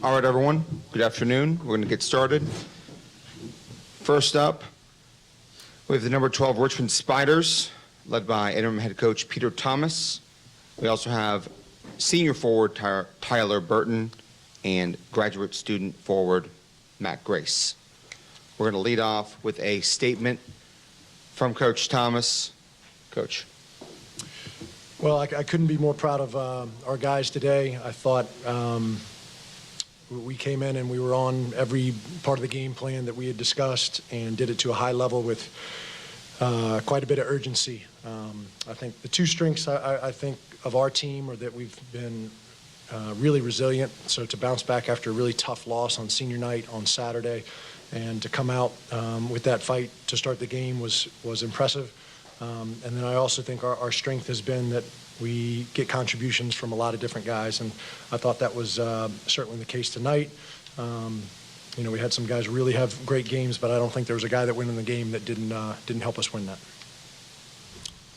All right, everyone. Good afternoon. We're going to get started. First up, we have the number 12 Richmond Spiders, led by interim head coach Peter Thomas. We also have senior forward Tyler Burton and graduate student forward Matt Grace. We're going to lead off with a statement from Coach Thomas. Coach. Well, I couldn't be more proud of our guys today. I thought we came in and we were on every part of the game plan that we had discussed and did it to a high level with quite a bit of urgency. I think the two strengths I think of our team are that we've been really resilient. So to bounce back after a really tough loss on senior night on Saturday and to come out with that fight to start the game was impressive. And then I also think our strength has been that we get contributions from a lot of different guys, and I thought that was certainly the case tonight. You know, we had some guys really have great games, but I don't think there was a guy that went in the game that didn't help us win that.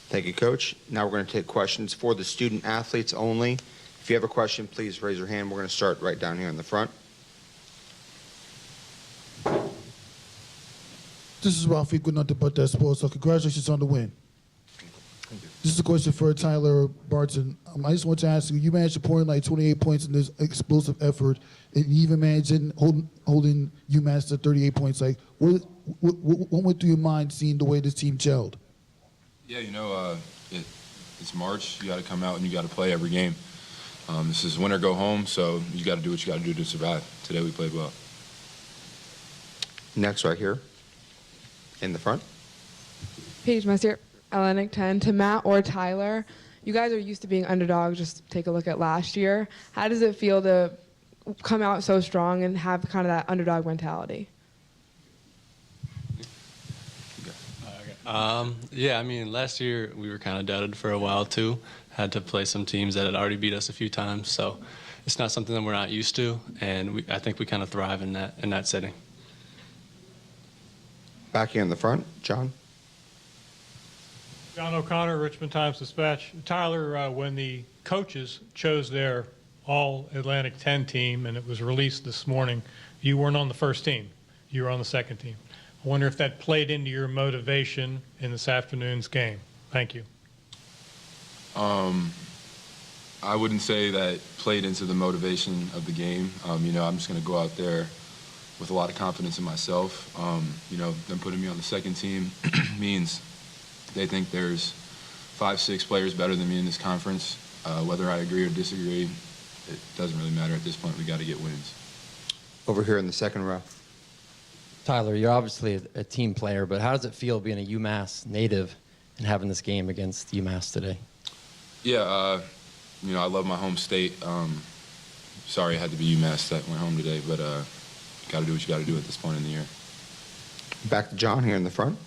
Thank you, Coach. Now we're going to take questions for the student athletes only. If you have a question, please raise your hand. We're going to start right down here in the front. This is Ralphie, good nothing but that sports. So congratulations on the win. Thank you. This is a question for Tyler Barton. I just want to ask you, you managed to pour in like 28 points in this explosive effort, and you even managed in holding UMass to 38 points. Like, what went through your mind seeing the way this team gelled? Yeah, you know, it's March. You got to come out and you got to play every game. This is win or go home, so you got to do what you got to do to survive. Today we played well. Next, right here in the front. Paige Messier, Atlantic 10. To Matt or Tyler, you guys are used to being underdogs. Just take a look at last year. How does it feel to come out so strong and have kind of that underdog mentality? Yeah, I mean, last year we were kind of doubted for a while too. Had to play some teams that had already beat us a few times, so it's not something that we're not used to, and I think we kind of thrive in that setting. Back here in the front, John. John O'Connor, Richmond Times-Dispatch. Tyler, when the coaches chose their all-Atlantic 10 team and it was released this morning, you weren't on the first team. You were on the second team. I wonder if that played into your motivation in this afternoon's game. Thank you. I wouldn't say that played into the motivation of the game. You know, I'm just going to go out there with a lot of confidence in myself. You know, them putting me on the second team means they think there's 5, 6 players better than me in this conference. Whether I agree or disagree, it doesn't really matter at this point. We got to get wins. Over here in the second row. Tyler, you're obviously a team player, but how does it feel being a UMass native and having this game against UMass today? Yeah, you know, I love my home state. Sorry it had to be UMass that went home today, but got to do what you got to do at this point in the year. Back to John here in the front.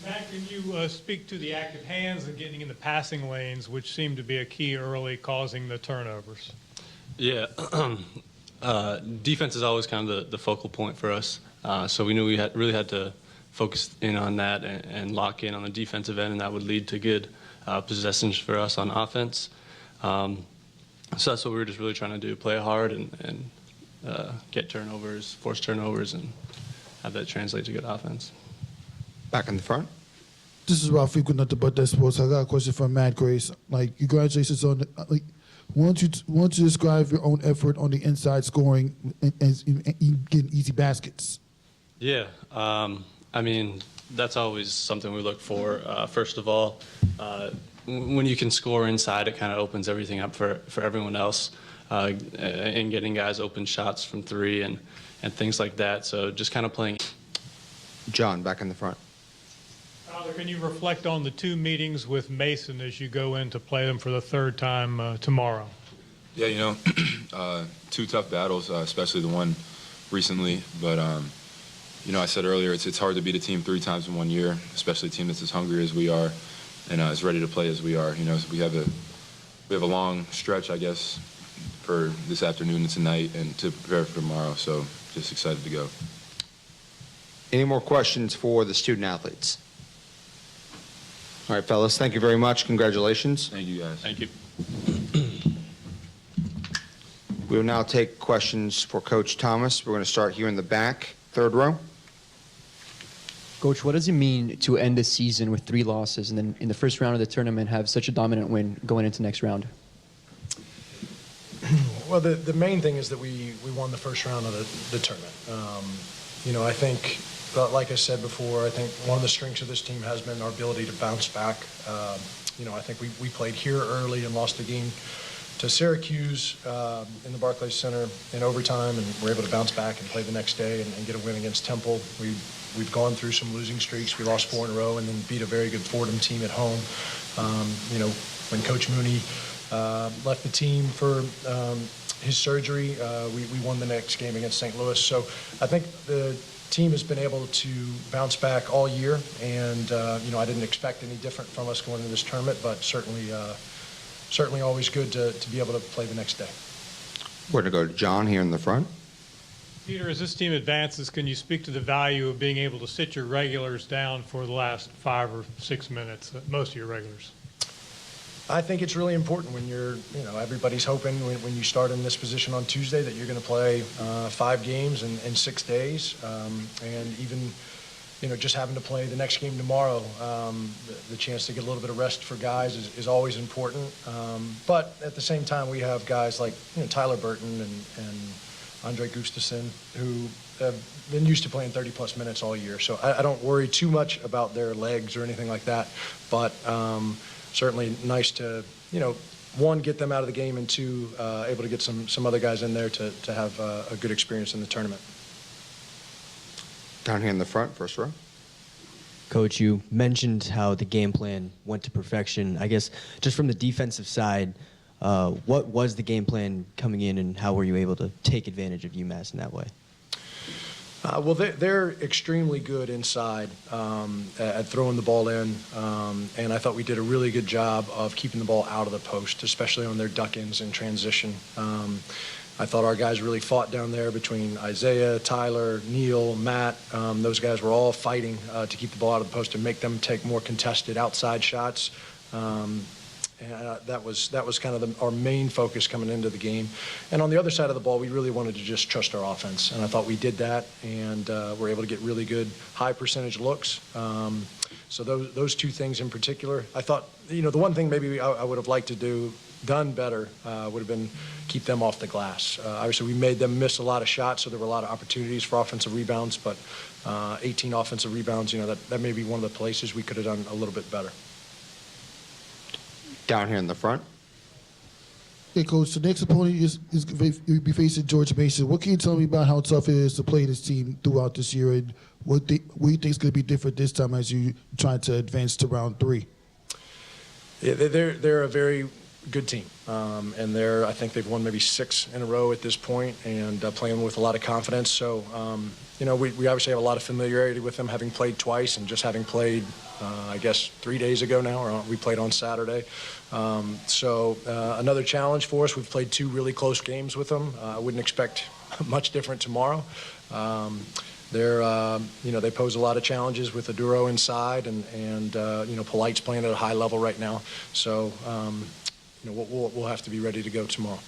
Matt, can you speak to the active hands and getting in the passing lanes, which seemed to be a key early, causing the turnovers? Yeah, defense is always kind of the focal point for us, so we knew we really had to focus in on that and lock in on the defensive end, and that would lead to good possessions for us on offense. So that's what we were just really trying to do, play hard and get turnovers, force turnovers, and have that translate to good offense. Back in the front. This is Ralphie, good nothing but that sports. I got a question for Matt Grace. Like, congratulations on the, like, why don't you describe your own effort on the inside scoring and getting easy baskets? Yeah, I mean, that's always something we look for. First of all, when you can score inside, it kind of opens everything up for everyone else, and getting guys open shots from 3 and things like that. So just kind of playing. John, back in the front. Tyler, can you reflect on the 2 meetings with Mason as you go in to play them for the 3rd time tomorrow? Yeah, you know, 2 tough battles, especially the one recently. But, you know, I said earlier, it's hard to beat a team 3 times in 1 year, especially a team that's as hungry as we are and as ready to play as we are. You know, so we have a long stretch, I guess, for this afternoon and tonight and to prepare for tomorrow. So just excited to go. Any more questions for the student athletes? All right, fellas, thank you very much. Congratulations. Thank you, guys. Thank you. We will now take questions for Coach Thomas. We're going to start here in the back, third row. Coach, what does it mean to end the season with 3 losses and then in the first round of the tournament have such a dominant win going into next round? Well, the main thing is that we won the first round of the tournament. I think, like I said before, I think one of the strengths of this team has been our ability to bounce back. I think we played here early and lost the game to Syracuse in the Barclays Center in overtime, and we're able to bounce back and play the next day and get a win against Temple. We've gone through some losing streaks. We lost 4 in a row and then beat a very good Fordham team at home. When Coach Mooney left the team for his surgery, we won the next game against St. Louis. So I think the team has been able to bounce back all year, and I didn't expect any different from us going into this tournament, but certainly always good to be able to play the next day. We're going to go to John here in the front. Peter, as this team advances, can you speak to the value of being able to sit your regulars down for the last 5 or 6 minutes, most of your regulars? I think it's really important when everybody's hoping when you start in this position on Tuesday that you're going to play 5 games in 6 days. And even, just having to play the next game tomorrow, the chance to get a little bit of rest for guys is always important. But at the same time, we have guys like Tyler Burton and Andre Gustafson, who have been used to playing 30-plus minutes all year. So I don't worry too much about their legs or anything like that. But certainly nice to, 1, get them out of the game, and 2, able to get some other guys in there to have a good experience in the tournament. Down here in the front, first row. Coach, you mentioned how the game plan went to perfection. I guess just from the defensive side, what was the game plan coming in, and how were you able to take advantage of UMass in that way? Well, they're extremely good inside at throwing the ball in, and I thought we did a really good job of keeping the ball out of the post, especially on their duck-ins in transition. I thought our guys really fought down there between Isaiah, Tyler, Neil, Matt. Those guys were all fighting to keep the ball out of the post and make them take more contested outside shots. And that was kind of our main focus coming into the game. And on the other side of the ball, we really wanted to just trust our offense. And I thought we did that, and were able to get really good high percentage looks. So those 2 things in particular. I thought, the one thing maybe I would have liked to done better would have been keep them off the glass. Obviously, we made them miss a lot of shots, so there were a lot of opportunities for offensive rebounds, but 18 offensive rebounds, that may be one of the places we could have done a little bit better. Down here in the front. Hey, Coach, the next opponent you'll be facing George Mason. What can you tell me about how tough it is to play this team throughout this year, and what do you think is going to be different this time as you try to advance to round 3? Yeah, they're a very good team, and I think they've won maybe 6 in a row at this point, and playing with a lot of confidence. So, we obviously have a lot of familiarity with them, having played twice and just having played, I guess, 3 days ago now, or we played on Saturday. So another challenge for us. We've played 2 really close games with them. I wouldn't expect much different tomorrow. They pose a lot of challenges with Aduro inside, and Polite's playing at a high level right now. So, we'll have to be ready to go tomorrow.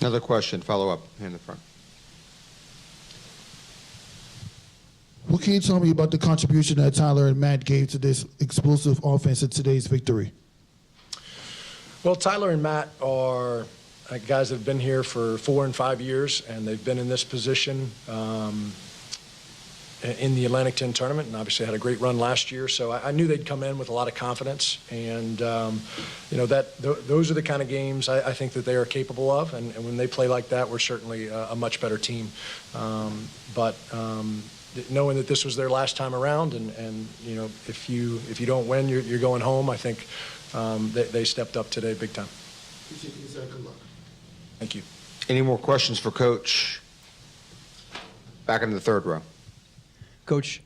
Another question, follow up here in the front. What can you tell me about the contribution that Tyler and Matt gave to this explosive offense in today's victory? Well, Tyler and Matt are guys that have been here for 4 and 5 years, and they've been in this position in the Atlantic 10 tournament, and obviously had a great run last year. So I knew they'd come in with a lot of confidence, and those are the kind of games I think that they are capable of. And when they play like that, we're certainly a much better team. But knowing that this was their last time around, and if you don't win, you're going home. I think they stepped up today big time. Appreciate you, sir. Good luck. Thank you. Any more questions for Coach? Back into the third row. Coach,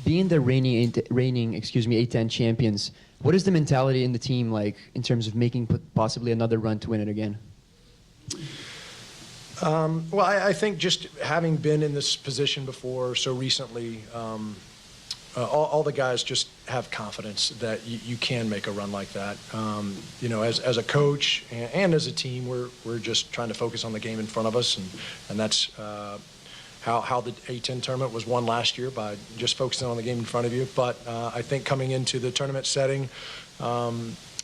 being the reigning A10 champions, what is the mentality in the team like in terms of making possibly another run to win it again? Well, I think just having been in this position before so recently, all the guys just have confidence that you can make a run like that. As a coach and as a team, we're just trying to focus on the game in front of us, and that's how the A-10 tournament was won last year, by just focusing on the game in front of you. But I think coming into the tournament setting,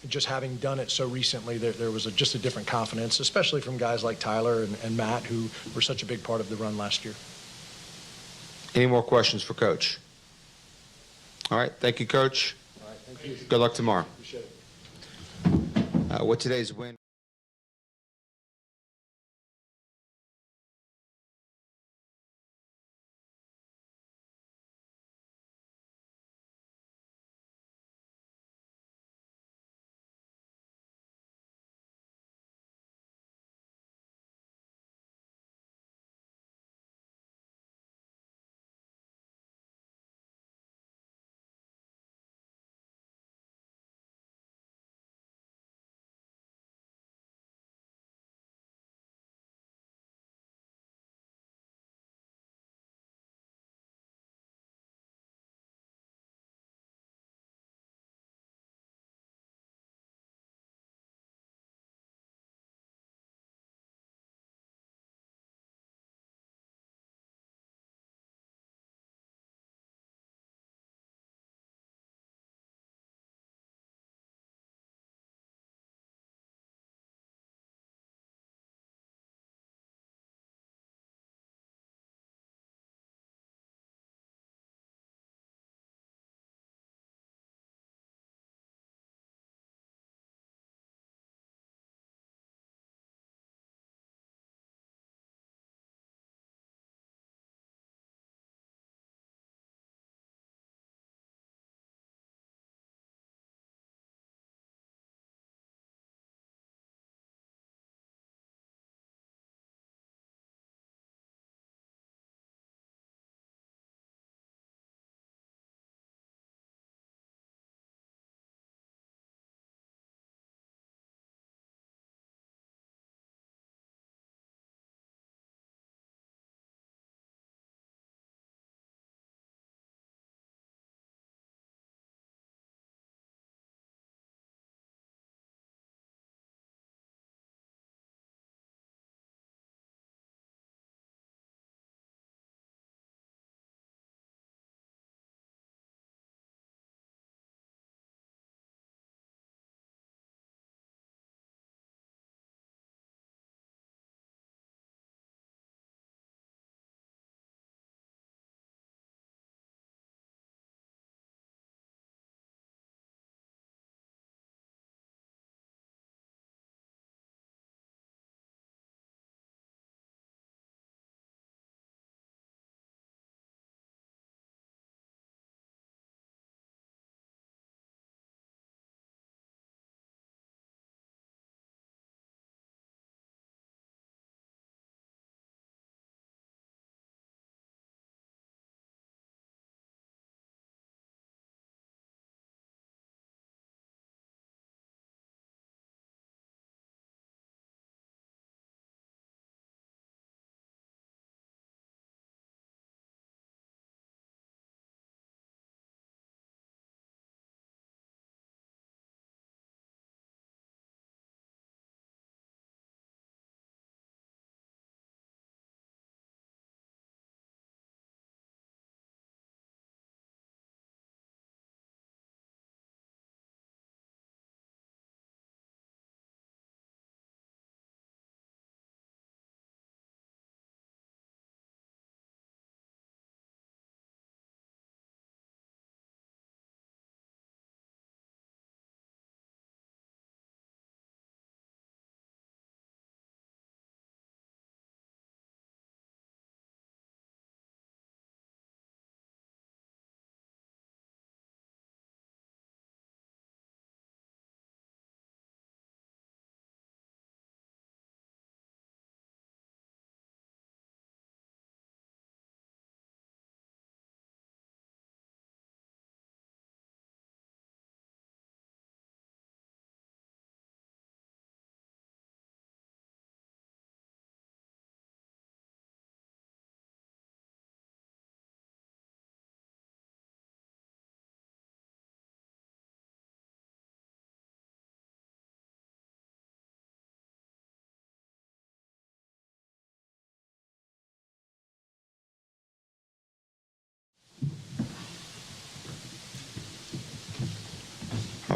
just having done it so recently, there was just a different confidence, especially from guys like Tyler and Matt, who were such a big part of the run last year. Any more questions for Coach? All right, thank you, Coach. All right, thank you. Good luck tomorrow. Appreciate it. With today's win.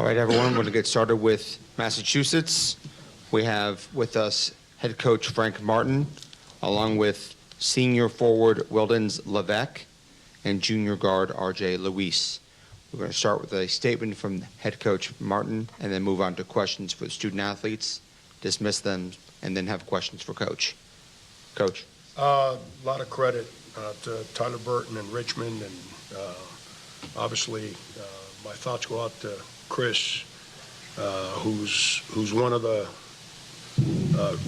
All right, everyone, we're going to get started with Massachusetts. We have with us head coach Frank Martin, along with senior forward Wildens Levesque and junior guard RJ Luis. We're going to start with a statement from head coach Martin and then move on to questions for the student athletes, dismiss them, and then have questions for coach. Coach. A lot of credit to Tyler Burton and Richmond, and obviously my thoughts go out to Chris, who's one of the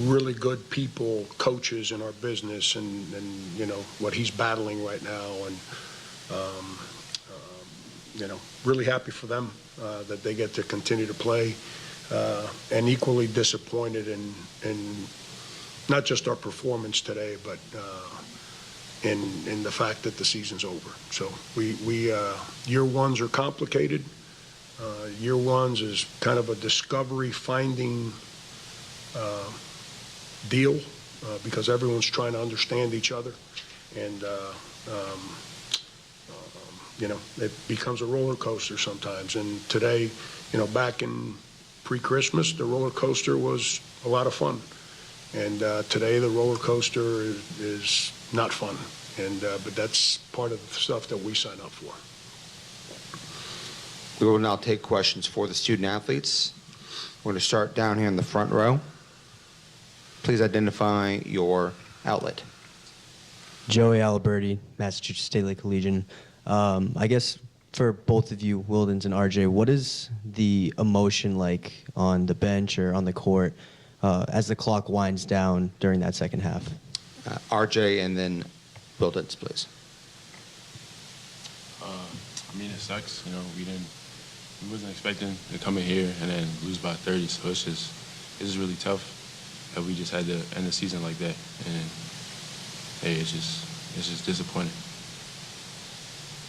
really good people, coaches in our business, and you know what he's battling right now, and you know, really happy for them that they get to continue to play, and equally disappointed in not just our performance today, but in the fact that the season's over. So we year ones are complicated. Year ones is kind of a discovery finding deal because everyone's trying to understand each other, and you know, it becomes a roller coaster sometimes. And today, you know, back in pre-Christmas, the roller coaster was a lot of fun. And today the roller coaster is not fun, and but that's part of the stuff that we sign up for. We will now take questions for the student athletes. We're going to start down here in the front row. Please identify your outlet. Joey Aliberti, Massachusetts State Lake Collegian. I guess for both of you, Wildens and RJ, what is the emotion like on the bench or on the court as the clock winds down during that second half? RJ and then Wildens, please. I mean, it sucks. You know, we wasn't expecting to come in here and then lose by 30. So it's just really tough that we just had to end the season like that. And hey, it's just disappointing.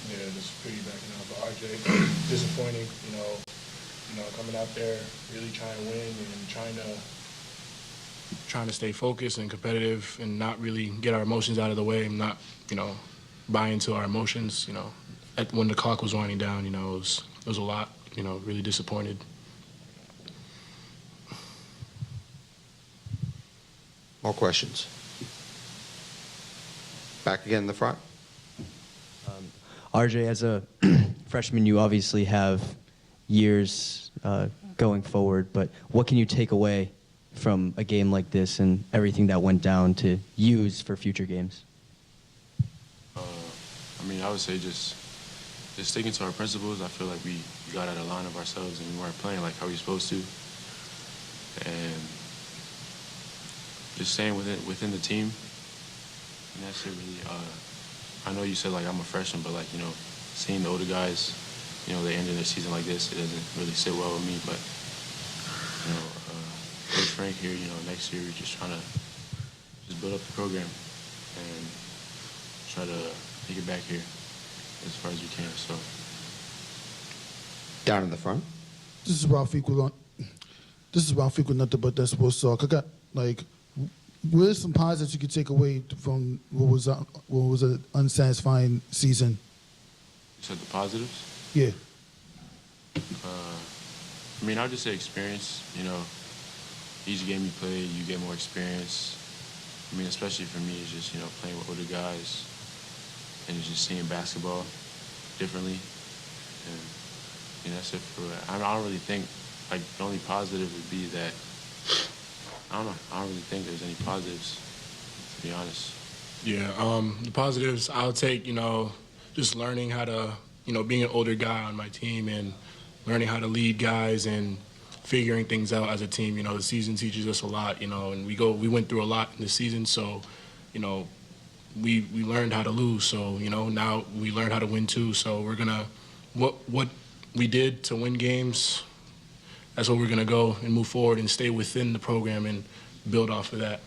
Yeah, just piggybacking off of RJ, disappointing. You know, coming out there really trying to win and trying to stay focused and competitive and not really get our emotions out of the way and not, you know, buy into our emotions. You know, when the clock was winding down, you know, it was a lot. You know, really disappointed. More questions? Back again in the front. RJ, as a freshman, you obviously have years going forward, but what can you take away from a game like this and everything that went down to use for future games? I mean, I would say just sticking to our principles. I feel like we got out of line of ourselves and we weren't playing like how we were supposed to. And just staying within the team. And that's it really. I know you said like I'm a freshman, but like, you know, seeing the older guys, you know, they ended their season like this, it doesn't really sit well with me. But, you know, Coach Frank here, you know, next year we're just trying to just build up the program and try to take it back here as far as we can. So Down in the front. This is Ralph Equal. This is Ralph Equal, nothing but that sports talk. I got like, what are some positives you could take away from what was an unsatisfying season? you said the positives. Yeah. I mean, I'll just say experience. You know, each game you play, you get more experience. I mean, especially for me, it's just, you know, playing with older guys and it's just seeing basketball differently. And you know, that's it for it. I don't really think, like, the only positive would be that, I don't know, I don't really think there's any positives, to be honest. Yeah, the positives I'll take, you know, just learning how to, you know, being an older guy on my team and learning how to lead guys and figuring things out as a team. You know, the season teaches us a lot, you know, and we went through a lot in the season, so, you know, we learned how to lose. So, you know, now we learned how to win too. So we're gonna, what we did to win games, that's what we're gonna go and move forward and stay within the program and build off of that.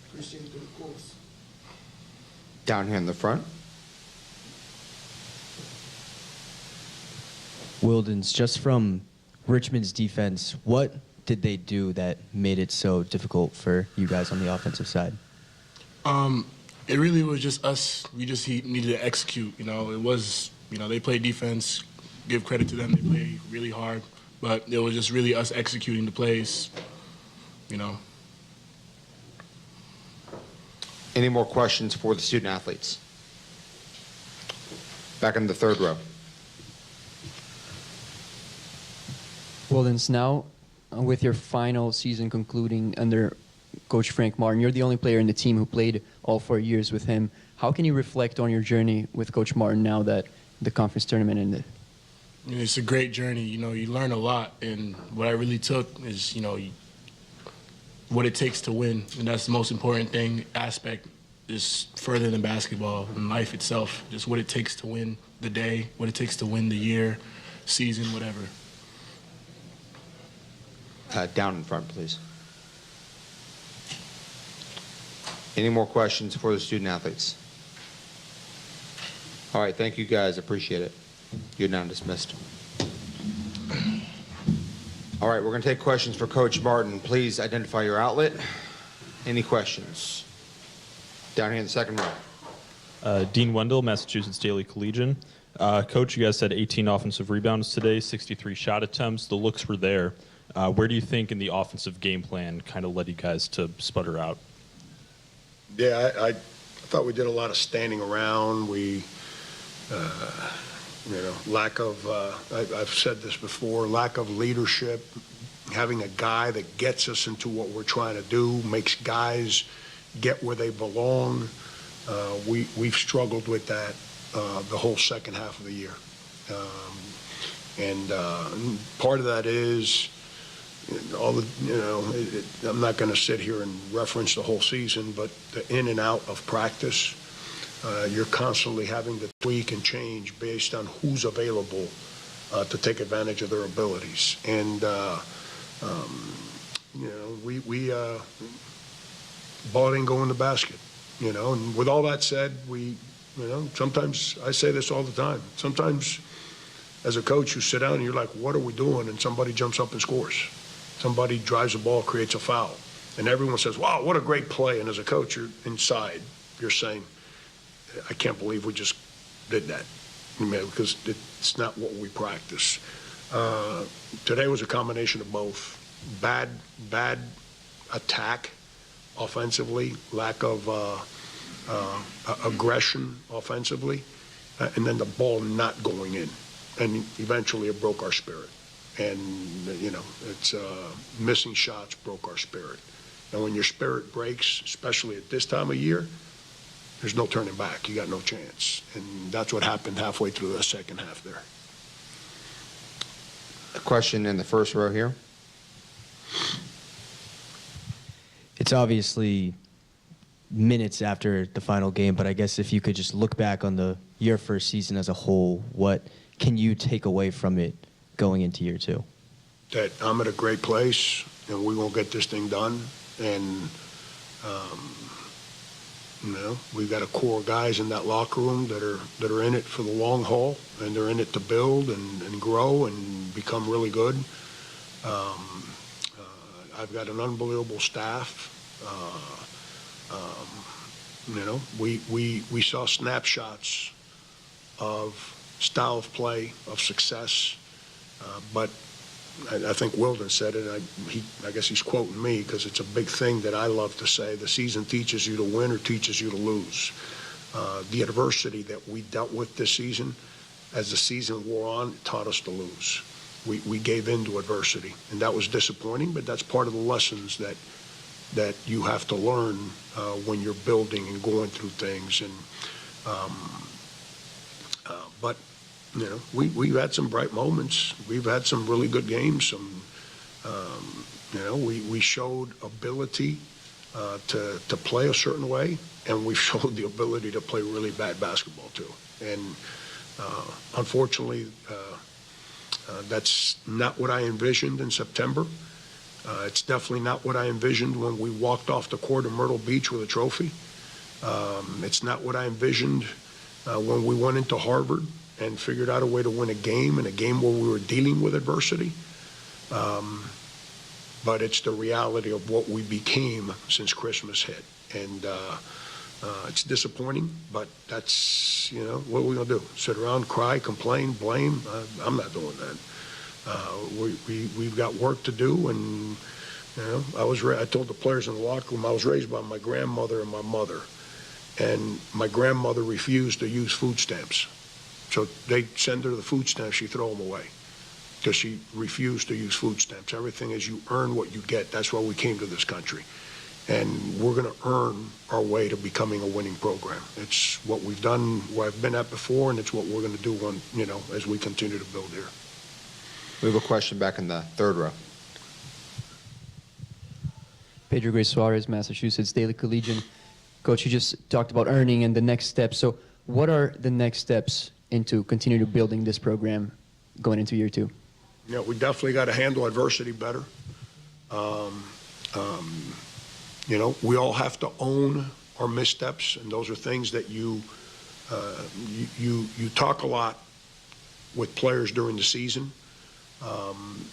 Appreciate it, of course. Down here in the front. Wildens, just from Richmond's defense, what did they do that made it so difficult for you guys on the offensive side? It really was just us. We just needed to execute. You know, it was, you know, they played defense give credit to them. They play really hard, but it was just really us executing the plays, you know. Any more questions for the student athletes? Back in the third row. Wildens, now with your final season concluding under Coach Frank Martin, you're the only player in the team who played all 4 years with him. How can you reflect on your journey with Coach Martin now that the conference tournament ended? It's a great journey. You know, you learn a lot, and what I really took is, you know, what it takes to win, and that's the most important aspect is further than basketball and life itself, just what it takes to win the day, what it takes to win the year, season, whatever. Down in front, please. Any more questions for the student athletes? All right, thank you guys, appreciate it. You're now dismissed. All right, we're going to take questions for Coach Martin. Please identify your outlet. Any questions? Down here in the second row. Dean Wendell, Massachusetts Daily Collegian. Coach, you guys said 18 offensive rebounds today, 63 shot attempts. The looks were there. Where do you think in the offensive game plan kind of led you guys to sputter out? Yeah, I thought we did a lot of standing around. We, lack of, I've said this before, lack of leadership, having a guy that gets us into what we're trying to do, makes guys get where they belong. We've struggled with that the whole second half of the year. And part of that is all the, I'm not going to sit here and reference the whole season, but the in and out of practice, you're constantly having to tweak and change based on who's available to take advantage of their abilities. And, we ball didn't go in the basket, and with all that said, sometimes I say this all the time. Sometimes as a coach, you sit down and you're like, what are we doing? And somebody jumps up and scores. Somebody drives the ball, creates a foul. And everyone says, wow, what a great play. And as a coach, you're inside, you're saying, I can't believe we just did that. Because it's not what we practice. Today was a combination of both. Bad attack offensively, lack of aggression offensively, and then the ball not going in. And eventually it broke our spirit. And, it's missing shots broke our spirit. And when your spirit breaks, especially at this time of year, there's no turning back. You got no chance. And that's what happened halfway through the second half there. A question in the first row here. It's obviously minutes after the final game, but I guess if you could just look back on your first season as a whole, what can you take away from it going into year two? That I'm at a great place, and we're going to get this thing done. And, we've got a core of guys in that locker room that are in it for the long haul, and they're in it to build and grow and become really good. I've got an unbelievable staff. We saw snapshots of style of play, of success, but I think Wilden said it. I guess he's quoting me because it's a big thing that I love to say. The season teaches you to win or teaches you to lose. The adversity that we dealt with this season, as the season wore on, it taught us to lose. We gave in to adversity, and that was disappointing, but that's part of the lessons that you have to learn when you're building and going through things. And but we've had some bright moments. We've had some really good games. We showed ability to play a certain way, and we showed the ability to play really bad basketball too. And unfortunately, that's not what I envisioned in September. It's definitely not what I envisioned when we walked off the court in Myrtle Beach with a trophy. It's not what I envisioned when we went into Harvard and figured out a way to win a game, in a game where we were dealing with adversity. But it's the reality of what we became since Christmas hit. And It's disappointing, but that's, what are we going to do? Sit around, cry, complain, blame? I'm not doing that. We've got work to do, and, I told the players in the locker room, I was raised by my grandmother and my mother, and my grandmother refused to use food stamps. So they send her the food stamps, she throw them away because she refused to use food stamps. Everything is you earn what you get. That's why we came to this country. And we're going to earn our way to becoming a winning program. It's what we've done, where I've been at before, and it's what we're going to do as we continue to build here. We have a question back in the third row. Pedro Gray Suarez, Massachusetts Daily Collegian. Coach, you just talked about earning and the next steps. So what are the next steps into continue to building this program going into year 2? We definitely got to handle adversity better. We all have to own our missteps, and those are things that you talk a lot with players during the season.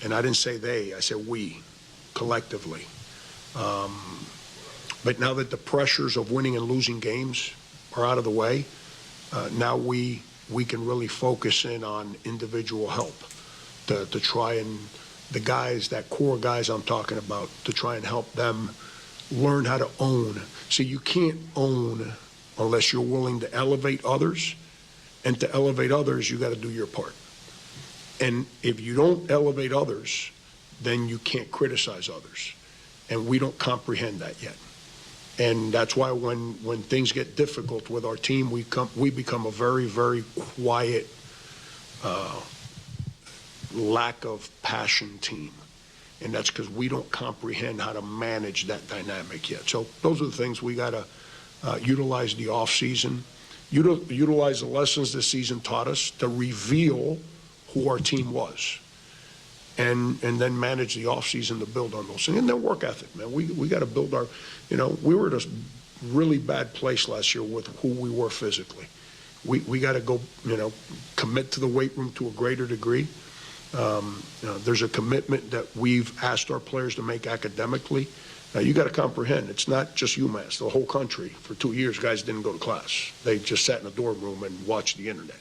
And I didn't say they, I said we, collectively. But now that the pressures of winning and losing games are out of the way, now we can really focus in on individual help to try and the guys, that core guys I'm talking about, to try and help them learn how to own. See, you can't own unless you're willing to elevate others, and to elevate others, you got to do your part. And if you don't elevate others, then you can't criticize others. And we don't comprehend that yet. And that's why when things get difficult with our team, we become a very, very quiet, lack of passion team. And that's because we don't comprehend how to manage that dynamic yet. So those are the things we got to utilize the off season, utilize the lessons this season taught us to reveal who our team was, and then manage the off season to build on those things. And then work ethic, man. We got to build our, we were at a really bad place last year with who we were physically. We got to go, commit to the weight room to a greater degree. There's a commitment that we've asked our players to make academically. You got to comprehend, it's not just UMass, the whole country. For 2 years, guys didn't go to class. They just sat in a dorm room and watched the internet.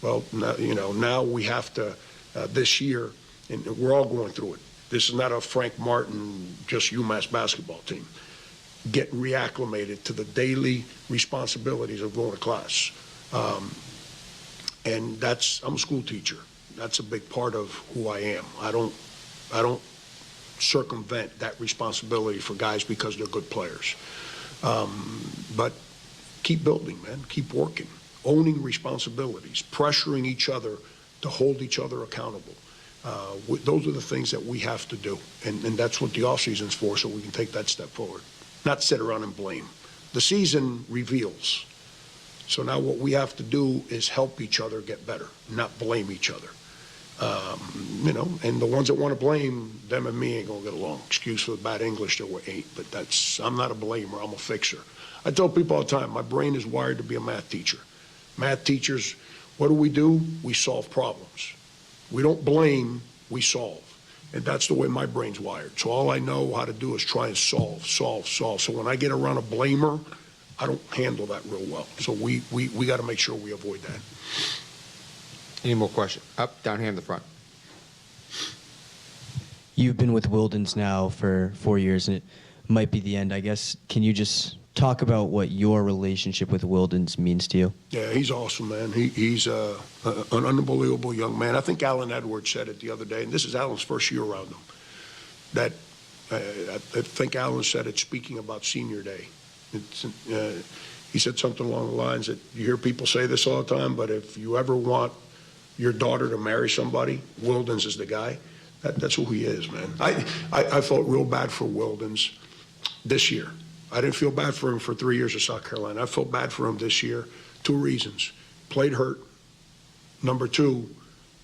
Well, now we have to, this year, and we're all going through it. This is not a Frank Martin, just UMass basketball team. Get reacclimated to the daily responsibilities of going to class. And I'm a school teacher. That's a big part of who I am. I don't circumvent that responsibility for guys because they're good players. But keep building, man. Keep working. Owning responsibilities, pressuring each other to hold each other accountable. Those are the things that we have to do. And that's what the offseason's for, so we can take that step forward. Not sit around and blame. The season reveals. So now what we have to do is help each other get better, not blame each other. And the ones that want to blame, them and me ain't going to get along. Excuse for the bad English, there were 8, but I'm not a blamer, I'm a fixer. I tell people all the time, my brain is wired to be a math teacher. Math teachers, what do? We solve problems. We don't blame, we solve. And that's the way my brain's wired. So all I know how to do is try and solve. So when I get around a blamer, I don't handle that real well. So we got to make sure we avoid that. Any more questions? Up, down here in the front. You've been with Wildens now for 4 years, and it might be the end, I guess. Can you just talk about what your relationship with Wildens means to you? Yeah, he's awesome, man. He's an unbelievable young man. I think Alan Edwards said it the other day, and this is Alan's first year around him, that I think Alan said it speaking about senior day. He said something along the lines that you hear people say this all the time, but if you ever want your daughter to marry somebody, Wildens is the guy. That's who he is, man. I felt real bad for Wildens this year. I didn't feel bad for him for 3 years at South Carolina. I felt bad for him this year. 2 reasons. Played hurt. Number 2,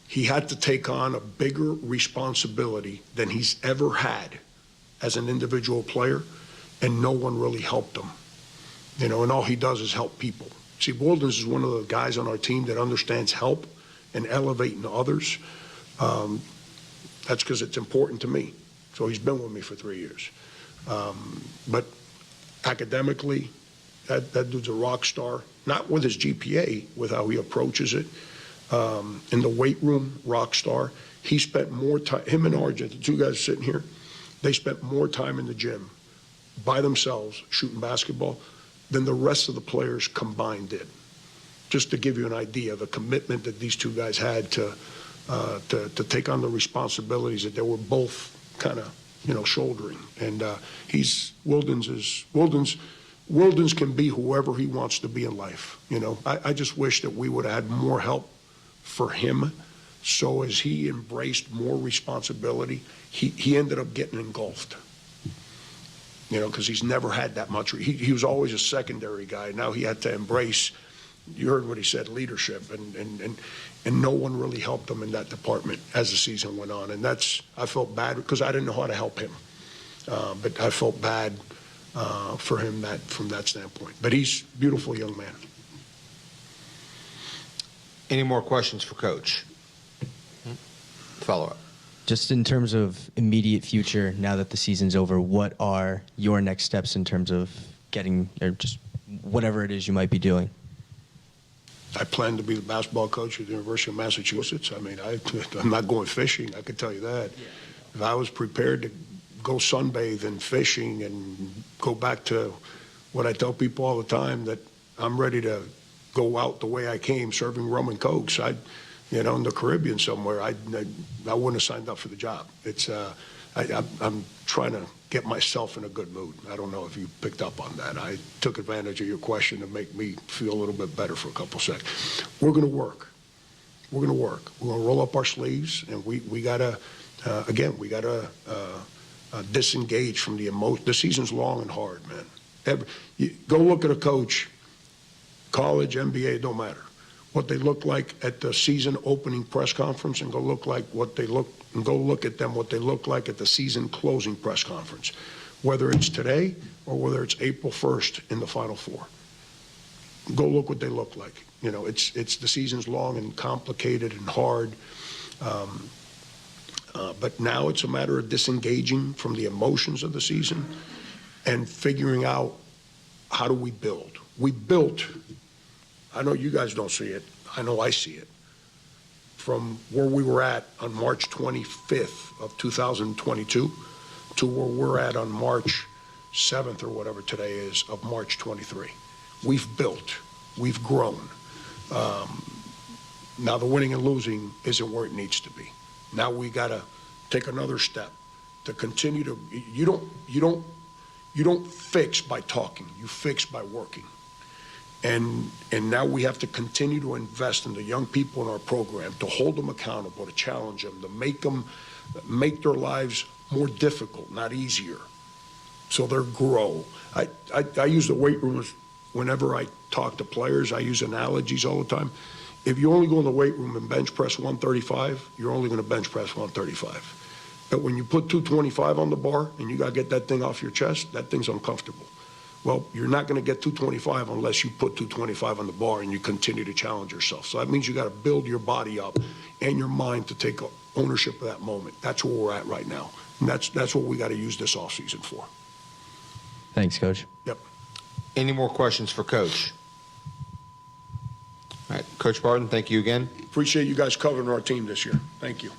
he had to take on a bigger responsibility than he's ever had as an individual player, and no one really helped him. And all he does is help people. See, Wildens is one of the guys on our team that understands help and elevating others. That's because it's important to me. So he's been with me for 3 years. But academically, That dude's a rock star, not with his GPA, with how he approaches it. In the weight room, rock star. He spent more time, him and RJ, the two guys sitting here, they spent more time in the gym by themselves shooting basketball than the rest of the players combined did. Just to give you an idea of the commitment that these two guys had to take on the responsibilities that they were both kind of, shouldering. And Wildens can be whoever he wants to be in life. I just wish that we would have had more help for him. So as he embraced more responsibility, he ended up getting engulfed. Because he's never had that much. He was always a secondary guy. Now he had to embrace, you heard what he said, leadership, and no one really helped him in that department as the season went on. And I felt bad because I didn't know how to help him. But I felt bad for him from that standpoint. But he's a beautiful young man. Any more questions for Coach? Follow-up. Just in terms of immediate future, now that the season's over, what are your next steps in terms of getting, or just whatever it is you might be doing? I plan to be the basketball coach at the University of Massachusetts. I mean, I'm not going fishing, I can tell you that. If I was prepared to go sunbathe and fishing and go back to what I tell people all the time, that I'm ready to go out the way I came, serving rum and cokes, in the Caribbean somewhere, I wouldn't have signed up for the job. I'm trying to get myself in a good mood. I don't know if you picked up on that. I took advantage of your question to make me feel a little bit better for a couple seconds. We're going to work. We're going to work. We're going to roll up our sleeves, and we got to, disengage from the emotion. The season's long and hard, man. Go look at a coach, college, NBA, it don't matter. What they look like at the season opening press conference, and go look at them what they look like at the season closing press conference, whether it's today or whether it's April 1st in the Final Four. Go look what they look like. It's the season's long and complicated and hard, but now it's a matter of disengaging from the emotions of the season and figuring out how do we build. We built. I know you guys don't see it. I know I see it. From where we were at on March 25th of 2022 to where we're at on March 7th or whatever today is of March 23. We've built. We've grown. Now the winning and losing isn't where it needs to be. Now we got to take another step to continue to. You don't fix by talking. You fix by working. And now we have to continue to invest in the young people in our program, to hold them accountable, to challenge them, to make their lives more difficult, not easier, so they grow. I use the weight room whenever I talk to players. I use analogies all the time. If you only go in the weight room and bench press 135, you're only going to bench press 135. But when you put 225 on the bar and you got to get that thing off your chest, that thing's uncomfortable. Well, you're not going to get 225 unless you put 225 on the bar and you continue to challenge yourself. So that means you got to build your body up and your mind to take ownership of that moment. That's where we're at right now. And that's what we got to use this offseason for. Thanks, Coach. Yep. Any more questions for Coach? All right, Coach Barton, thank you again. Appreciate you guys covering our team this year. Thank you.